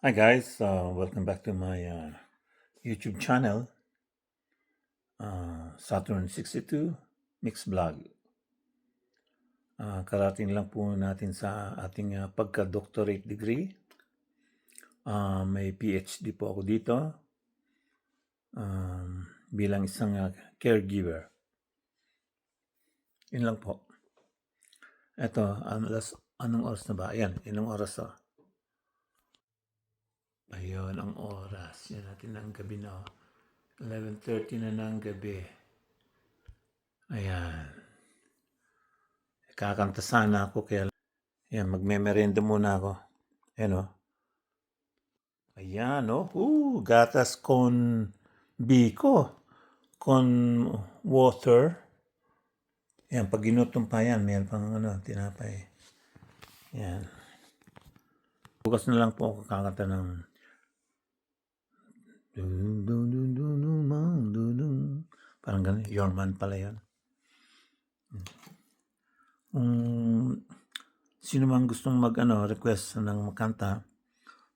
Hi guys, welcome back to my YouTube channel, Saturn 62 Mix Vlog. Karating lang po natin sa ating pagka-doctorate degree. May PhD po ako dito bilang isang caregiver. Yun lang po. Ito, anong oras na ba? Ayan, inong oras oh. Ayun, ang oras. Yan natin ng gabi na. 11:30 na ng gabi. Ayan. Kakanta sana ako kaya yan, magme-merienda muna ako. Ayan o. Ayan o. Gatas con biko. Con water. Ayan, pag ginutom pa yan, mayroon pang tinapay. Ayan. Bukas na lang po ako kakanta ng parang ganun. Your Man pala yan. Sino man gustong request ng makanta,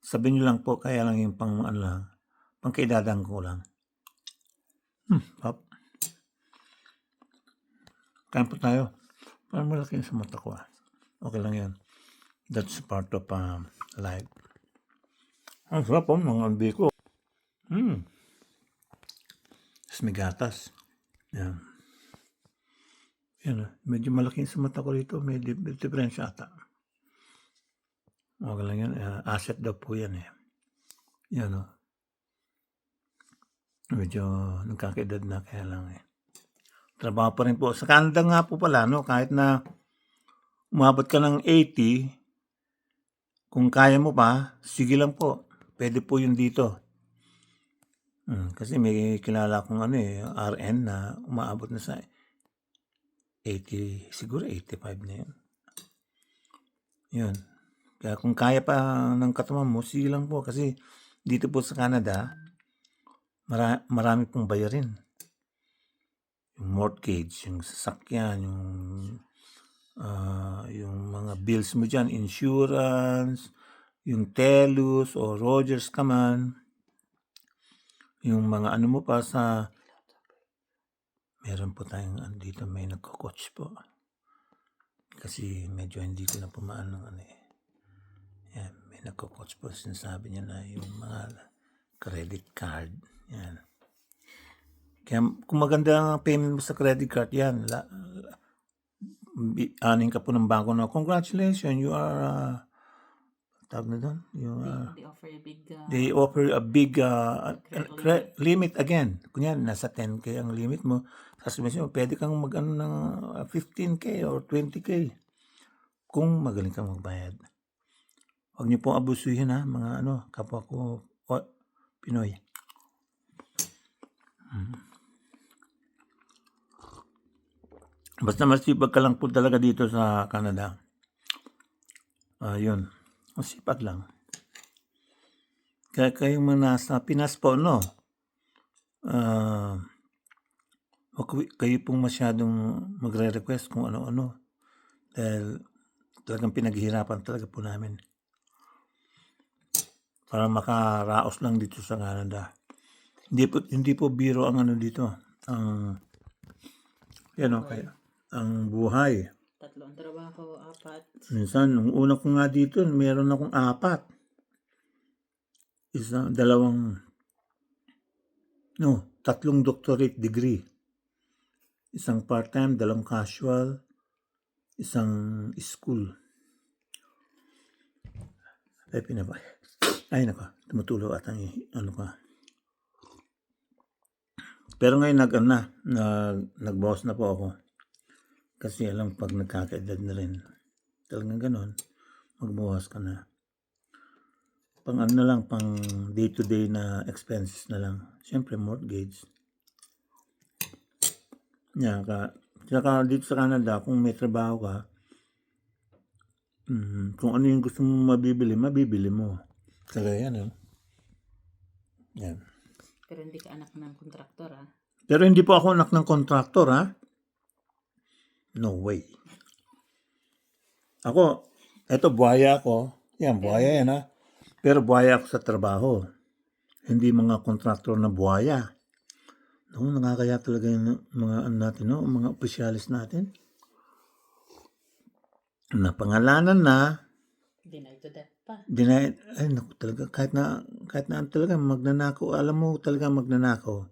sabihin nyo lang po, kaya lang yung pang kaedadang ko lang. Pop. Kain po tayo. Parang malaki sa mata ko. Okay lang yan. That's part of life. Ang sarap po, mga albi ko. Tapos may gatas. Yan. Yan. Medyo malaki sa mata ko rito. May diferensya ata. Okay lang yan. Asset daw po yan eh. Yan o. Medyo nagkakaedad na kaya lang eh. Trabaho pa rin po. Sa Canada nga po pala, no? Kahit na umabot ka ng 80, kung kaya mo pa, sige lang po. Pwede po yun dito. Kasi may kilala akong RN na umaabot na sa 80, siguro 85 na yun. Yun. Kaya kung kaya pa ng katawan mo, sige lang po. Kasi dito po sa Canada, marami pong bayarin. Yung mortgage, yung sasakyan, yung mga bills mo dyan, insurance, yung TELUS o Rogers ka man, yung mga mo pa sa, meron po tayong dito, may nagko-coach po. Kasi medyo hindi ko na pumaan ng Yan, may nagko-coach po. Sinasabi niya na yung mga credit card. Yan. Kaya kung maganda ang payment mo sa credit card, yan, aning ka po ng bangko na, congratulations, you are, tawag na doon, they offer a big limit again. Kunyari, nasa 10K ang limit mo, sasabihin mo, pwede kang ng 15K or 20K kung magaling kang magbayad. Huwag niyo pong abusuhin mga kapwa ko Pinoy. Basta masipag ka lang po talaga dito sa Canada. Yun. Masipag lang. Kaya kayong mga nasa Pinas po, no? Kayo pong masyadong magre-request kung ano-ano. Dahil talagang pinaghihirapan talaga po namin. Para makaraos lang dito sa Canada. Hindi po biro ang dito. Kaya ang buhay. 3 ang trabaho, 4. Minsan, nung una ko nga dito, meron akong 4. Tatlong doctorate degree. Isang part-time, 2 casual, isang school. Ay, nako, tumutulo at ang ka. Pero ngayon nagbawas na po ako. Kasi alam, pag nagkakaedad na rin, talagang ganon, magbawas ka na. Pang pang day-to-day na expenses na lang. Siyempre, mortgage. Saka dito sa Canada, kung may trabaho ka, kung ano yung gusto mong mabibili mo. Kaya yan, Yan. Pero hindi ka anak ng kontraktor, Pero hindi po ako anak ng kontraktor, No way. Ako, eto buhaya ako. Yan, buhaya yan, Pero buhaya ako sa trabaho. Hindi mga kontraktor na buhaya. No, nakakaya talaga yung mga ano natin, no? Mga opisyalis natin. Napangalanan na, Denied to death pa. ay naku talaga, kahit na ano talaga, magnanakaw, alam mo talaga magnanakaw.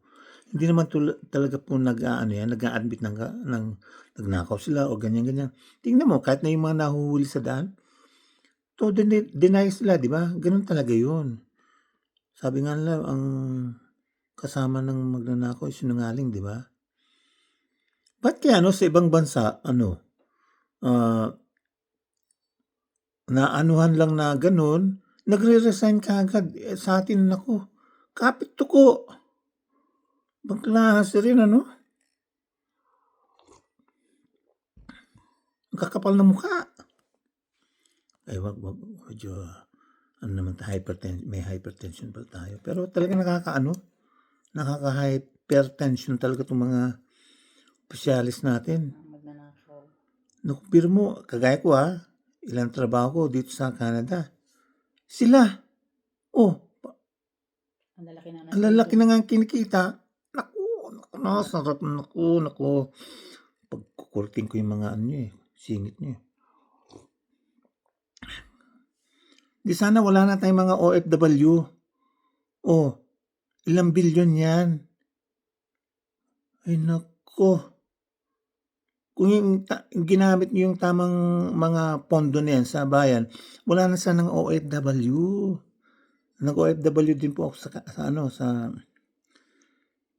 Hindi naman talaga po nag-a-admit ng nagnakaw sila o ganyan-ganyan. Tingnan mo, kahit na yung mga nahuhuli sa daan, to deny sila, di ba? Ganun talaga yun. Sabi nga nila, ang kasama ng magnanakaw ay sinungaling, di ba? Ba't kaya sa ibang bansa, naanuhan lang na ganun, nagre-resign kaagad. Sa atin, naku, kapit tuko. Baklahas rin, Ang kakapal na mukha. Ay, wag, medyo, naman may hypertension pa tayo. Pero talaga nakaka-hypertension talaga itong mga opisyalis natin. Magnanakaw. Nakupir mo, kagaya ko ilang trabaho ko dito sa Canada. Sila, Ang lalaki na ang lalaki na nga ang kinikita. Naku, nasarap, naku. Pagkukurting ko yung mga singit niyo. Di sana wala na tayong mga OFW. Ilang bilyon yan. Ay, nako. Kung ginamit niyo yung tamang mga pondo na yan sa bayan, wala na sanang OFW. Nag-OFW din po ako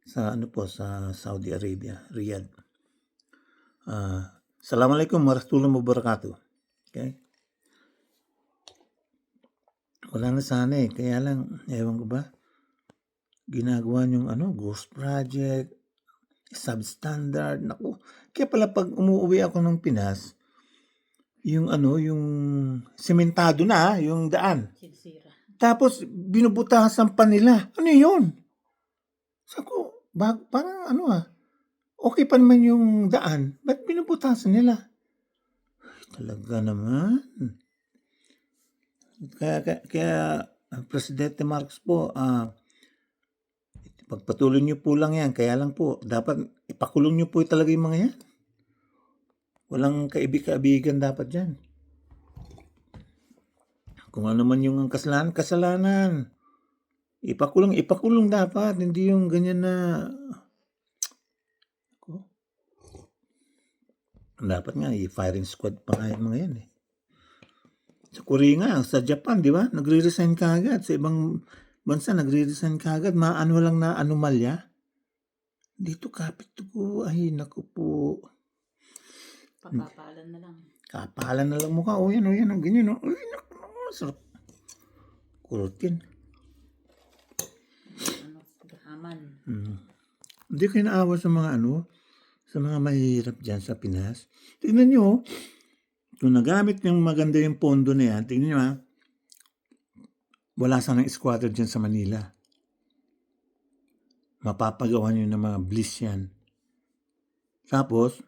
sa Saudi Arabia, Riyadh. Assalamualaikum warahmatullahi wabarakatuh. Okay? Wala na sana kaya lang, ewan ko ba, ginagawa yung ghost project, substandard, naku. Kaya pala pag umuwi ako ng Pinas, yung sementado na, yung daan. Sigsira. Tapos, binubutasan pa nila. Ano yun? Sako, parang okay pa naman yung daan. Ba't binubutasan nila? Ay, talaga naman. Kaya Presidente Marcos po, pagpatuloy niyo po lang yan. Kaya lang po, dapat ipakulong niyo po talaga yung mga yan. Walang kaibig-kaibigan dapat yan. Kung ano man yung kasalanan. Ipakulong dapat. Hindi yung ganyan na dapat nga i-firing squad pa nga yung mga yan Sa Korea nga, sa Japan, di ba? Nagre-resign ka agad. Sa ibang bansa, nagre-resign ka agad. Maano lang na anomalya. Dito kapit ko. Ay, naku po. Pagkapalan na lang. Kapalan na lang mukha. Yan. Ang ganyan. Ay, naku. Sarap. Kurtin. Gahaman. Hindi kayo naawa sa mga sa mga mahirap dyan sa Pinas. Tignan nyo, kung nagamit yung maganda yung pondo na yan, tignan nyo wala sanang squatter dyan sa Manila. Mapapagawa nyo ng mga bliss yan. Tapos,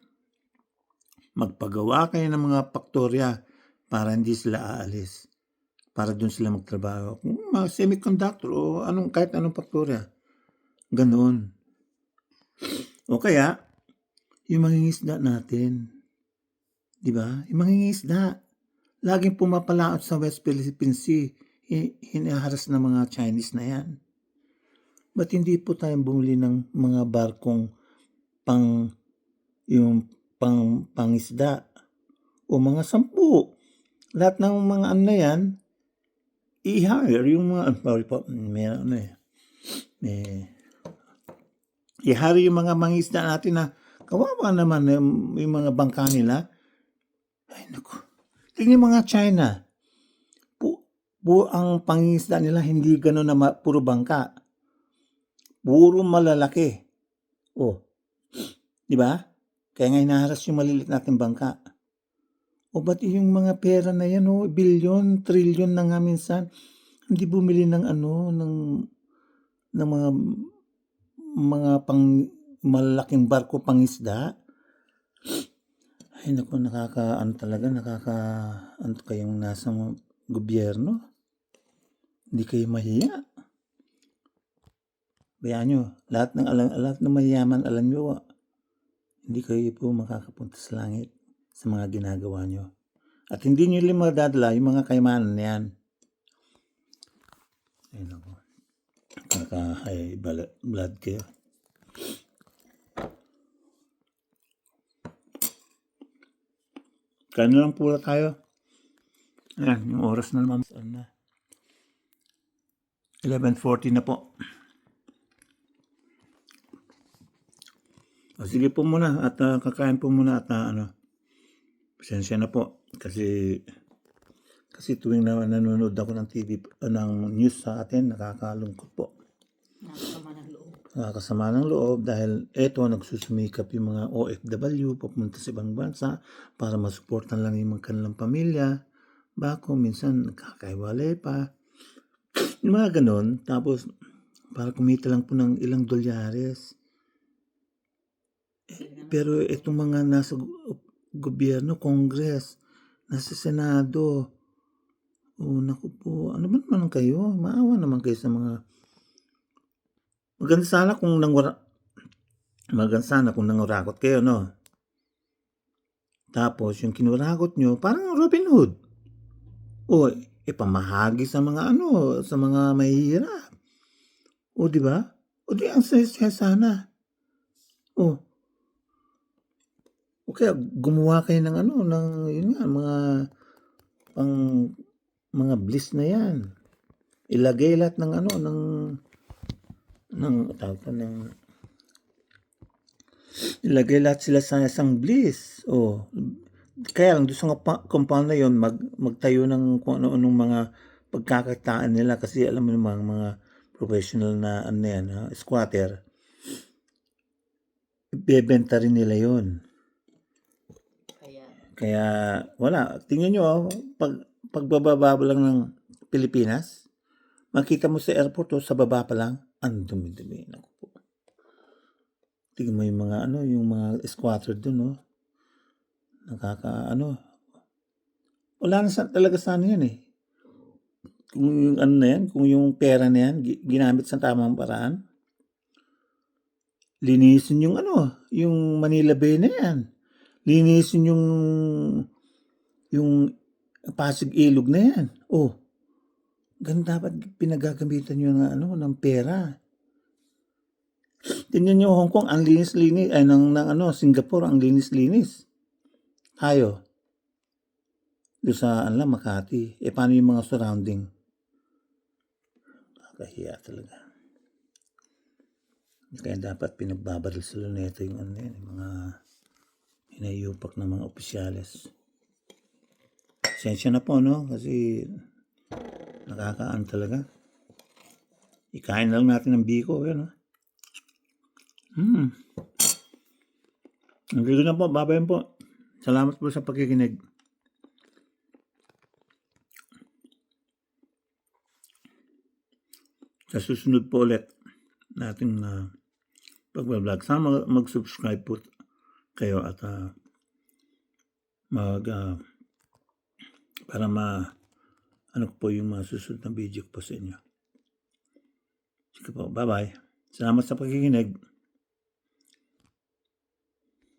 magpagawa kayo ng mga faktorya para hindi sila aalis. Para doon sila magtrabaho. Mga semiconductor o kahit anong faktorya. Ganon. O kaya, yung mangingisda natin. Di ba? Yung mangingisda. Laging pumapalaot sa West Philippine Sea. Hinaharas ng mga Chinese na yan. Ba't hindi po tayong bumili ng mga barkong pangisda? O mga 10. Lahat ng mga na yan, i-hire yung mga, i-hire yung mga mangisda natin na kawawa naman yung mga bangka nila. Ay, naku. Tingnan mga China. Ang pangingisda nila hindi gano'n na puro bangka. Puro malalaki. Di ba? Kaya nga hinaharas yung maliliit natin bangka. Ba't yung mga pera na yan, bilyon, trilyon na nga minsan, hindi bumili ng ng mga pang malaking barko pangisda. Ay, naku, kayong nasa gobyerno. Hindi kayo mahiya. Bayaan nyo, lahat ng mayayaman, alam nyo, hindi kayo po makakapunta sa langit sa mga ginagawa nyo. At hindi nyo rin madadala yung mga kayamanan na yan. Ayun ako. Kaka-high blood kayo. Kaya na lang pula tayo. Ayan, yung oras na naman. 11:40 na po. O, sige po muna at kakain po muna at pasensya na po kasi tuwing na nanonood ako ng TV ng news sa atin, nakakalungkot po. Nakakasama ng loob. Nakakasama ng loob dahil eto nagsusumikap yung mga OFW papunta sa ibang bansa para masuportan lang yung kanilang pamilya. Bako minsan nagkakaiwalay pa. Yung mga ganon, tapos para kumita lang po ng ilang dolyares. Pero itong mga nasa gobyerno, Congress, nasa Senado, naku po, ano ba naman kayo? Maawa naman kayo sa mga... Maganda sana kung nangurakot kayo, no? Tapos, yung kinurakot nyo, parang Robin Hood. O, ipamahagi sa mga sa mga mahihirap. O, di ba? O, di ang saya sana. O, okay, gumawa kayo ng yun nga, mga bliss na yan. Ilagay lahat ng ilagay lahat sila sa isang bliss. O, kaya lang doon sa compound na yun, magtayo ng kung ano-anong mga pagkakakitaan nila kasi alam mo naman, mga professional na squatter, ibebenta rin nila yun. Kaya wala. Tingnan nyo, pagbababa lang ng Pilipinas, makita mo sa airport sa baba pa lang, ang dumi-dumi. Naku po. Tingnan mo yung mga yung mga squatter dun, wala na talaga sana yan eh. Kung yung kung yung pera na yan, ginamit sa tamang paraan, linisin yung yung Manila Bay na yan. Linisin yung Pasig Ilog na yan. Ganun dapat pinagagamitan nyo ng pera. Tingnan nyo Hong Kong, ang linis-linis. Singapore, ang linis-linis. Tayo. Doon sa Makati. Paano yung mga surrounding? Kakahiya talaga. Kaya dapat pinagbabaril sa luneta yung mga hinayupak ng mga opisyales. Sensya na po, kasi nakakaan talaga. Ikain lang natin ng biko, yan, Nandito na po, babayan po. Salamat po sa pakikinig. Sa susunod po ulit nating pag-vlog. Sana mag-subscribe po kayo at para po yung mga susunod na video po sa inyo. Sige po, bye-bye. Salamat sa pakikinig.